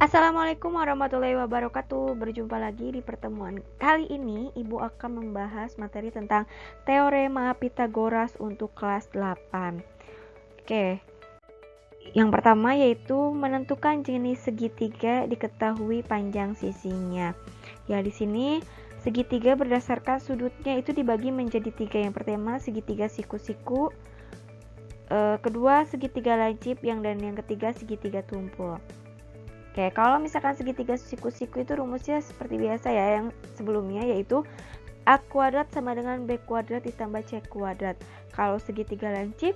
Assalamualaikum warahmatullahi wabarakatuh. Berjumpa lagi di pertemuan kali ini. Ibu akan membahas materi tentang teorema Pythagoras untuk kelas 8. Oke. Yang pertama yaitu menentukan jenis segitiga diketahui panjang sisinya. Ya, di sini segitiga berdasarkan sudutnya itu dibagi menjadi 3. Yang pertama segitiga siku-siku, kedua segitiga lancip, dan yang ketiga segitiga tumpul. Oke, kalau misalkan segitiga siku-siku itu rumusnya seperti biasa ya, yang sebelumnya yaitu A kuadrat sama dengan B kuadrat ditambah C kuadrat. Kalau segitiga lancip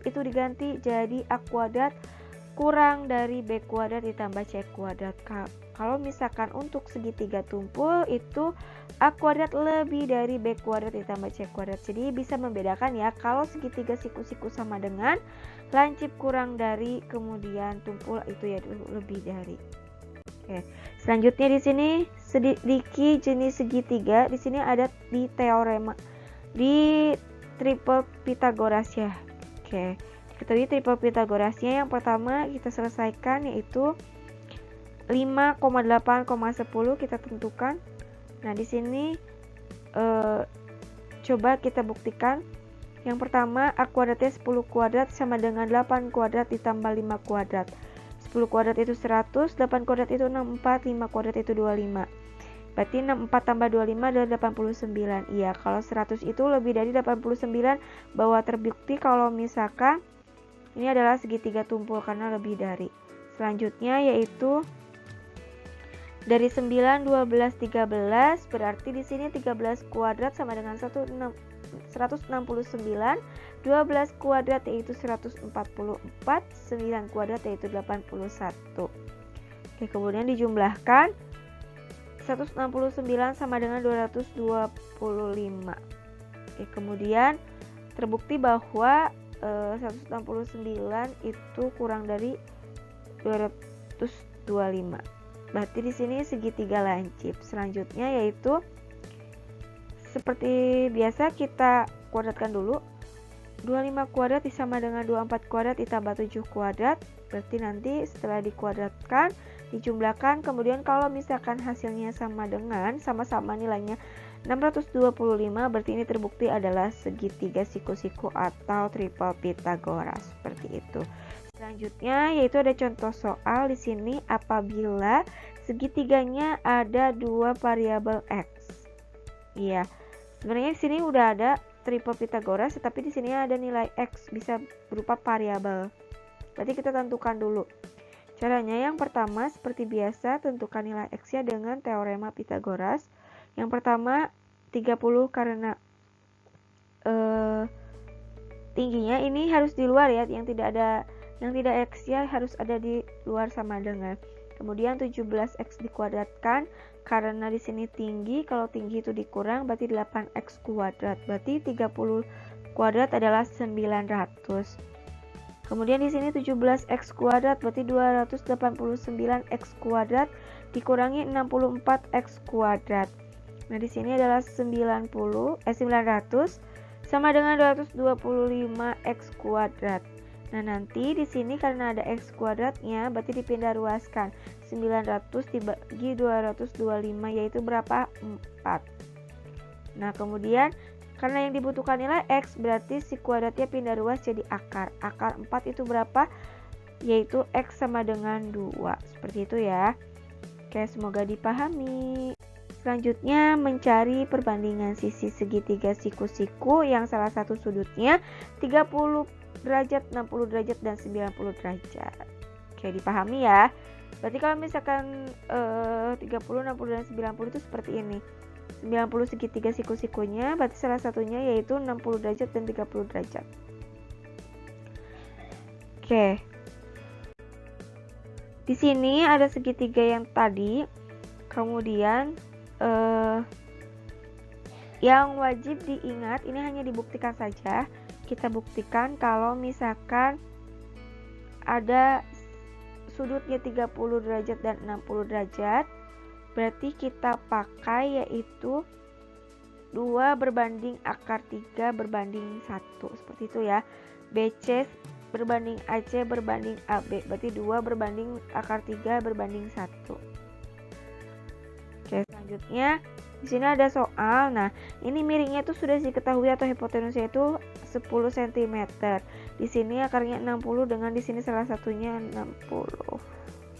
itu diganti jadi A kuadrat kurang dari B kuadrat ditambah C kuadrat. Kalau misalkan untuk segitiga tumpul itu A kuadrat lebih dari B kuadrat ditambah C kuadrat. Jadi bisa membedakan ya, kalau segitiga siku-siku sama dengan, lancip kurang dari, kemudian tumpul itu ya lebih dari. Oke. Selanjutnya di sini sedikit jenis segitiga. Di sini ada di teorema di triple Pythagoras ya. Oke. Diketahui triple Pythagorasnya yang pertama kita selesaikan yaitu 5,8,10 kita tentukan. Nah, di sini coba kita buktikan. Yang pertama, A kuadratnya 10 kuadrat sama dengan 8 kuadrat ditambah 5 kuadrat. 10 kuadrat itu 100, 8 kuadrat itu 64, 5 kuadrat itu 25. Berarti 64 tambah 25 adalah 89. Iya, kalau 100 itu lebih dari 89, bahwa terbukti kalau misalkan ini adalah segitiga tumpul karena lebih dari. Selanjutnya yaitu dari 9, 12, 13, berarti di sini 13 kuadrat sama dengan 169, 12 kuadrat yaitu 144, 9 kuadrat yaitu 81. Oke, kemudian dijumlahkan 169 sama dengan 225. Oke, kemudian terbukti bahwa 169 itu kurang dari 225. Berarti di sini segitiga lancip. Selanjutnya yaitu seperti biasa kita kuadratkan dulu. 25 kuadrat sama dengan 24 kuadrat ditambah 7 kuadrat. Berarti nanti setelah dikuadratkan, dijumlahkan, kemudian kalau misalkan hasilnya sama dengan, sama-sama nilainya 625, berarti ini terbukti adalah segitiga siku-siku atau triple Pythagoras, seperti itu. Selanjutnya yaitu ada contoh soal di sini apabila segitiganya ada 2 variabel x. Iya. Sebenarnya di sini udah ada triple Pythagoras, tetapi di sini ada nilai x bisa berupa variabel. Berarti kita tentukan dulu. Caranya yang pertama seperti biasa, tentukan nilai x-nya dengan teorema Pythagoras. Yang pertama 30 karena tingginya ini harus di luar ya, yang tidak x-nya harus ada di luar sama dengan. Kemudian 17x dikuadratkan karena di sini tinggi, kalau tinggi itu dikurang berarti 8x kuadrat. Berarti 30 kuadrat adalah 900. Kemudian di sini 17x kuadrat berarti 289x kuadrat dikurangi 64x kuadrat. Nah, di sini adalah 900 sama dengan 225x kuadrat. Nah, nanti di sini karena ada x kuadratnya berarti dipindah ruaskan. 900 dibagi 225 yaitu berapa? 4. Nah, kemudian karena yang dibutuhkan nilai x berarti si kuadratnya pindah ruas jadi akar. Akar 4 itu berapa? Yaitu x sama dengan 2. Seperti itu ya. Oke, semoga dipahami. Selanjutnya mencari perbandingan sisi segitiga siku-siku yang salah satu sudutnya 30 derajat, 60 derajat, dan 90 derajat. Oke, dipahami ya. Berarti kalau misalkan 30, 60, dan 90 itu seperti ini. 90 segitiga siku-sikunya, berarti salah satunya yaitu 60 derajat dan 30 derajat. Oke. Di sini ada segitiga yang tadi. Kemudian yang wajib diingat, ini hanya dibuktikan saja. Kita buktikan kalau misalkan ada sudutnya 30 derajat dan 60 derajat, berarti kita pakai yaitu 2 berbanding akar 3 berbanding 1. Seperti itu ya. BC berbanding AC berbanding AB, berarti 2 berbanding akar 3 berbanding 1. Oke, selanjutnya di sini ada soal. Nah, ini miringnya itu sudah diketahui atau hipotenusnya itu 10 cm. Di sini akarnya 60 dengan di sini salah satunya 60.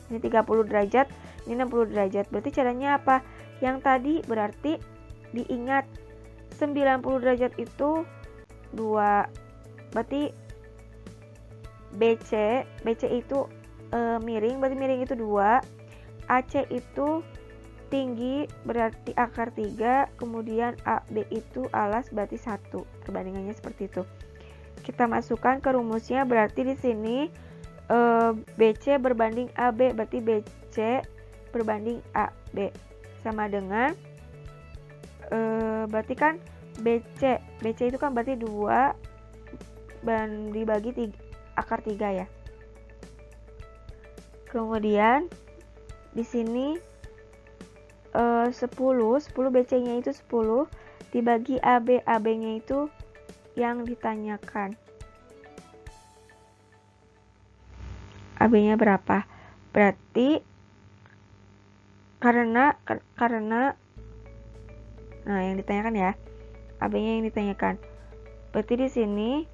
Ini 30 derajat, ini 60 derajat. Berarti caranya apa? Yang tadi berarti diingat 90 derajat itu 2. Berarti BC itu miring, berarti miring itu 2. AC itu tinggi berarti akar 3, kemudian AB itu alas berarti 1. Perbandingannya seperti itu. Kita masukkan ke rumusnya, berarti di sini BC berbanding AB, berarti BC berbanding AB sama dengan berarti kan BC itu kan berarti 2 dibagi 3, akar 3 ya. Kemudian di sini 10 BC-nya itu 10 dibagi AB-nya itu yang ditanyakan. AB-nya berapa? Berarti karena nah yang ditanyakan ya. AB-nya yang ditanyakan. Berarti di sini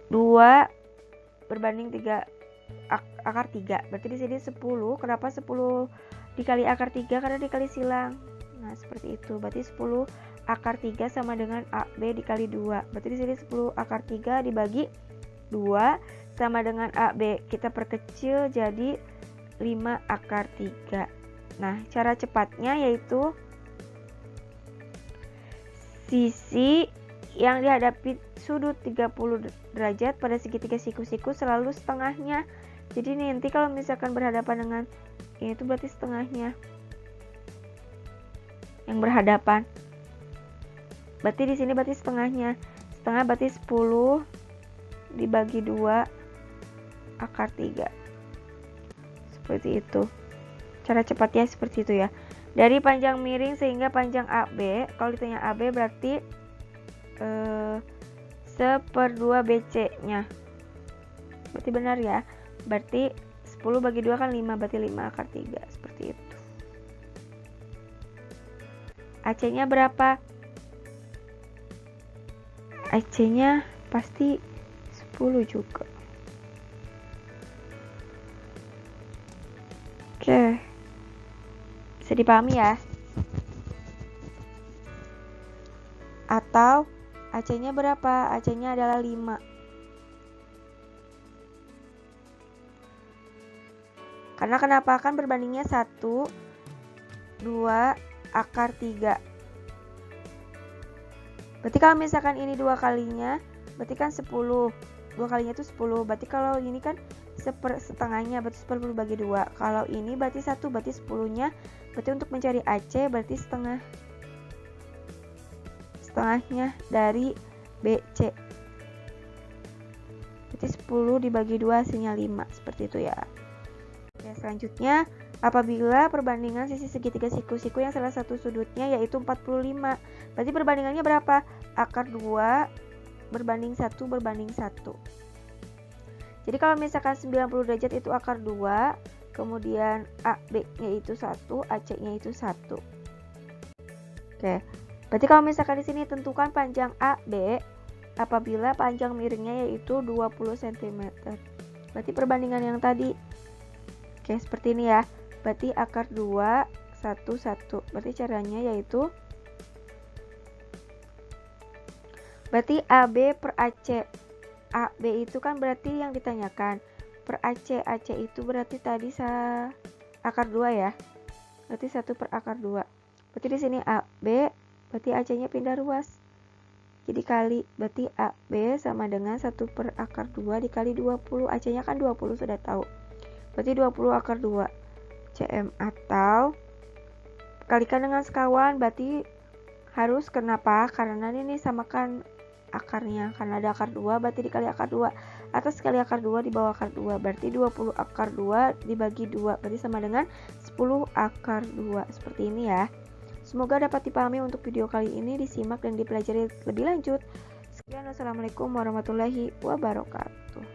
dua berbanding 3 akar 3. Berarti di sini 10. Kenapa 10 dikali akar 3? Karena dikali silang. Nah, seperti itu. Berarti 10 akar 3 sama dengan AB dikali 2. Berarti di sini 10 akar 3 dibagi 2 sama dengan AB. Kita perkecil jadi 5 akar 3. Nah, cara cepatnya yaitu sisi yang dihadapi sudut 30 derajat pada segitiga siku-siku selalu setengahnya. Jadi nanti kalau misalkan berhadapan dengan ini itu berarti setengahnya yang berhadapan. Berarti di sini berarti setengahnya. Setengah berarti 10 dibagi 2 akar 3. Seperti itu. Cara cepatnya seperti itu ya. Dari panjang miring sehingga panjang AB. Kalau ditanya AB berarti 1/2 BC-nya. Berarti benar ya. Berarti 10 bagi 2 kan 5, berarti 5 akar 3. Seperti itu. AC-nya berapa? AC-nya pasti 10 juga. Oke. Bisa dipahami ya? Atau AC-nya berapa? AC-nya adalah 5. Karena kenapa? Kan berbandingnya 1, 2, akar 3. Berarti kalau misalkan ini 2 kalinya, berarti kan 10. 2 kalinya itu 10. Berarti kalau ini kan setengahnya, berarti 10 bagi 2. Kalau ini berarti 1, berarti 10-nya. Berarti untuk mencari AC, berarti setengahnya dari BC. Berarti 10 dibagi 2 hasilnya 5. Seperti itu ya. Oke, selanjutnya apabila perbandingan sisi segitiga siku-siku yang salah satu sudutnya yaitu 45. Berarti perbandingannya berapa? Akar 2 berbanding 1 berbanding 1. Jadi kalau misalkan 90 derajat itu akar 2, kemudian AB-nya itu 1, AC-nya itu 1. Oke. Berarti kalau misalkan di sini tentukan panjang AB apabila panjang miringnya yaitu 20 cm. Berarti perbandingan yang tadi. Oke, seperti ini ya. Berarti akar 2 1 1. Berarti caranya yaitu berarti AB per AC. AB itu kan berarti yang ditanyakan. Per AC, AC itu berarti tadi akar 2 ya. Berarti 1 per akar 2. Berarti di sini AB, berarti AC-nya pindah ruas. Jadi kali, berarti AB sama dengan 1 per akar 2 dikali 20. AC-nya kan 20 sudah tahu. Berarti 20 akar 2 cm, atau kalikan dengan sekawan. Berarti harus kenapa? Karena ini samakan akarnya. Karena ada akar 2 berarti dikali akar 2. Atas kali akar 2 di bawah akar 2. Berarti 20 akar 2 dibagi 2. Berarti sama dengan 10 akar 2. Seperti ini ya. Semoga dapat dipahami untuk video kali ini, disimak dan dipelajari lebih lanjut. Sekian, wassalamualaikum warahmatullahi wabarakatuh.